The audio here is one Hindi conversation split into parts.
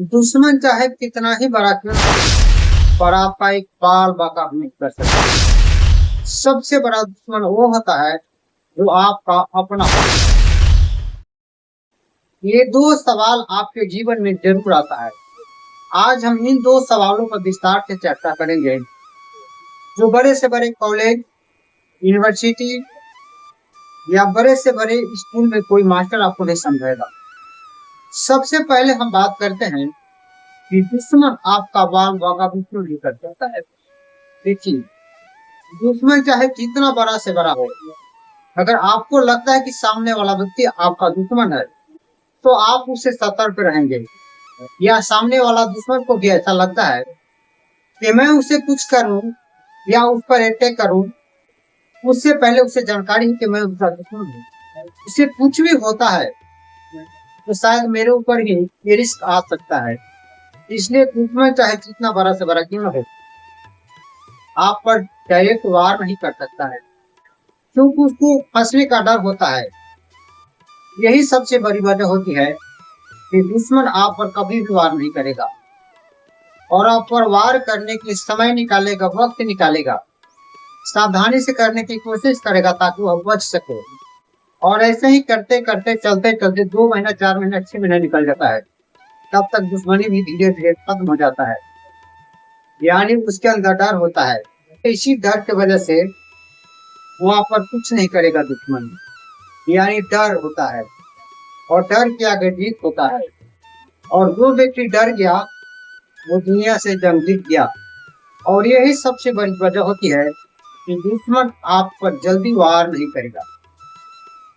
दुश्मन चाहे कितना ही बड़ा क्यों न हो, पर आपका एक बाल बाका भी नहीं कर सकता। सबसे बड़ा दुश्मन वो होता है जो आपका अपना होता है। ये दो सवाल आपके जीवन में जरूर आता है। आज हम इन दो सवालों पर विस्तार से चर्चा करेंगे। जो बड़े से बड़े कॉलेज, यूनिवर्सिटी या बड़े से बड़े स्कूल में कोई मास्टर आपको नहीं समझाएगा। सबसे पहले हम बात करते हैं कि दुश्मन आपका बाल बाका भी क्यों नहीं कर सकता है। देखिए, दुश्मन चाहे कितना बड़ा से बड़ा हो, अगर आपको लगता है कि सामने वाला व्यक्ति आपका दुश्मन है तो आप उससे सतर्क रहेंगे। या सामने वाला दुश्मन को भी ऐसा लगता है कि मैं उसे कुछ करूं या उस पर अटैक करूं, उससे पहले उसे जानकारी है कि मैं उसका दुश्मन हूं। उसे कुछ भी होता है तो शायद मेरे ऊपर ही ये रिस्क आ सकता है। इसलिए दुश्मन चाहे जितना बड़ा से बड़ा क्यों न हो, आप पर डायरेक्ट वार नहीं कर सकता है, क्योंकि उसको फंसने का डर होता है। यही सबसे बड़ी वजह होती है कि दुश्मन आप पर कभी भी वार नहीं करेगा और आप पर वार करने के लिए समय निकालेगा, वक्त निकालेगा, सावधानी से करने की कोशिश करेगा ताकि वह बच सके। और ऐसे ही करते करते चलते चलते 2 महीना, 4 महीना, 6 महीना निकल जाता है। तब तक दुश्मनी भी धीरे धीरे खत्म हो जाता है। यानी उसके अंदर डर होता है। इसी डर की वजह से वहां पर कुछ नहीं करेगा दुश्मन। यानी डर होता है और डर के आगे जीत होता है। और जो व्यक्ति डर गया वो दुनिया से जंग जीत गया। और यही सबसे बड़ी वजह होती है कि दुश्मन आप पर जल्दी वार नहीं करेगा।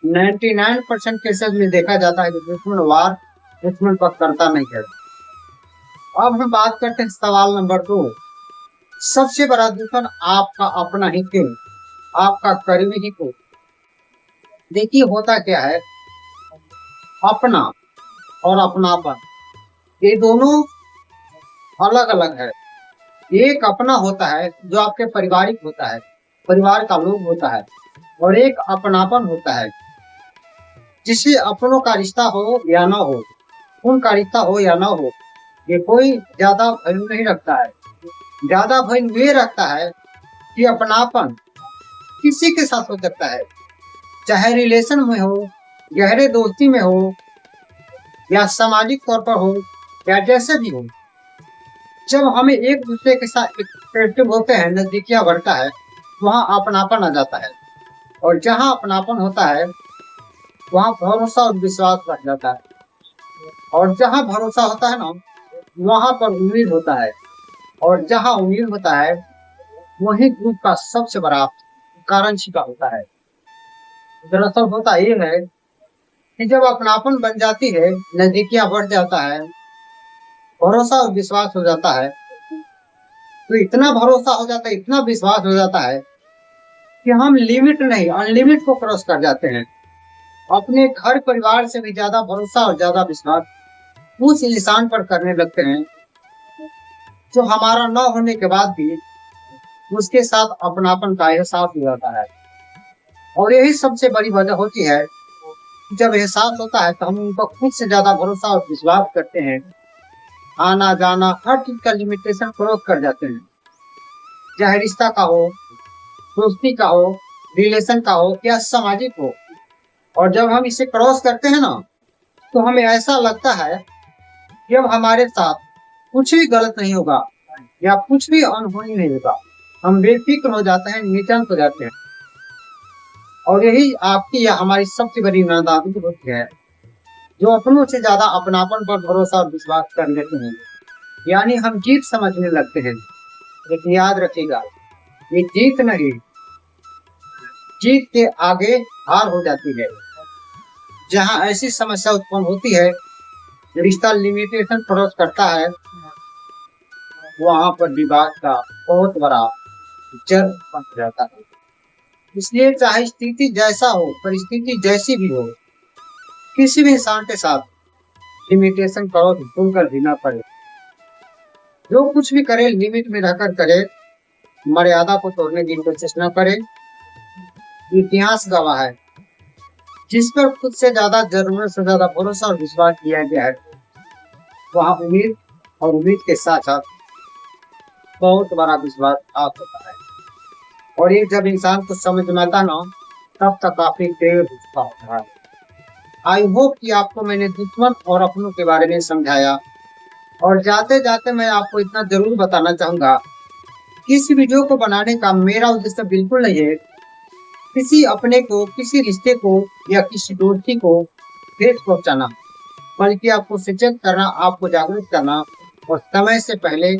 99% केसेस में देखा जाता है कि दुश्मन वार दुश्मन पर करता नहीं है। अब हम बात करते हैं सवाल नंबर 2। सबसे बड़ा दुश्मन आपका अपना ही क्यों, आपका करीबी ही क्यों। देखिए, होता क्या है, अपना और अपनापन ये दोनों अलग अलग है। एक अपना होता है जो आपके पारिवारिक होता है, परिवार का लोग होता है, और एक अपनापन होता है जिसे अपनों का रिश्ता हो या ना हो, खून का रिश्ता हो या ना हो, ये कोई ज्यादा वैल्यू नहीं रखता है। ज्यादा वैल्यू ये रखता है कि अपनापन किसी के साथ हो सकता है, चाहे रिलेशन में हो, गहरे दोस्ती में हो, या सामाजिक तौर पर हो, या जैसे भी हो। जब हमें एक दूसरे के साथ एक्टिव होते हैं, नजदीकियां बढ़ता है, वहाँ अपनापन आ जाता है। और जहाँ अपनापन होता है वहाँ भरोसा और विश्वास बढ़ जाता है। और जहाँ भरोसा होता है ना, वहाँ पर उम्मीद होता है। और जहाँ उम्मीद होता है वही ग्रुप का सबसे बड़ा कारण छिपा होता है। दरअसल होता ये है कि जब अपनापन बन जाती है, नजदीकियां बढ़ जाता है, भरोसा और विश्वास हो जाता है, तो इतना भरोसा हो जाता है, इतना विश्वास हो जाता है कि हम लिमिट नहीं अनलिमिट को क्रॉस कर जाते हैं। अपने घर परिवार से भी ज्यादा भरोसा और ज्यादा विश्वास उस इंसान पर करने लगते हैं जो हमारा न होने के बाद भी उसके साथ अपनापन का एहसास हो जाता है। और यही सबसे बड़ी वजह होती है, जब एहसास होता है तो हम उनको खुद से ज्यादा भरोसा और विश्वास करते हैं। आना जाना हर चीज का लिमिटेशन क्रॉस कर जाते हैं, चाहे रिश्ता का हो, दोस्ती का हो, रिलेशन का हो या सामाजिक हो। और जब हम इसे क्रॉस करते हैं ना, तो हमें ऐसा लगता है कि अब हमारे साथ कुछ भी गलत नहीं होगा या कुछ भी अनहोनी नहीं होगा। हम बेफिक्र हो जाते हैं, निश्चिंत हो जाते हैं। और यही आपकी या हमारी सबसे बड़ी नादानी होती है, जो अपनों से ज्यादा अपनापन पर भरोसा और विश्वास कर लेते हैं। यानी हम जीत समझने लगते हैं। लेकिन याद रखिएगा, ये जीत नहीं, जीत के आगे हार हो जाती है। जहाँ ऐसी समस्या उत्पन्न होती है, रिश्ता लिमिटेशन क्रॉस करता है, वहां पर विवाद का बहुत बड़ा जड़ बन जाता है। इसलिए चाहे स्थिति जैसा हो, परिस्थिति जैसी भी हो, किसी भी इंसान के साथ लिमिटेशन क्रॉस भूलकर जीना पड़े। जो कुछ भी करे लिमिट में रहकर करे, मर्यादा को तोड़ने की कोशिश न करे। इतिहास गवाह है, जिस पर खुद से ज्यादा जरूरत से ज्यादा भरोसा और विश्वास किया गया है, वहाँ उम्मीद और उम्मीद के साथ साथ बहुत बड़ा विश्वास होता है। और ये जब इंसान को समझ में आता ना, तब तक काफी देर हो चुका होता है। आई होप कि आपको मैंने दुश्मन और अपनों के बारे में समझाया। और जाते जाते मैं आपको इतना जरूर बताना चाहूंगा, इस वीडियो को बनाने का मेरा उद्देश्य बिल्कुल नहीं है किसी अपने को, किसी रिश्ते को या किसी दोस्ती को ठेस पहुंचाना, बल्कि आपको सचेत करना, आपको जागरूक करना और समय से पहले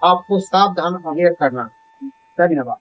आपको सावधान अवेयर करना। धन्यवाद।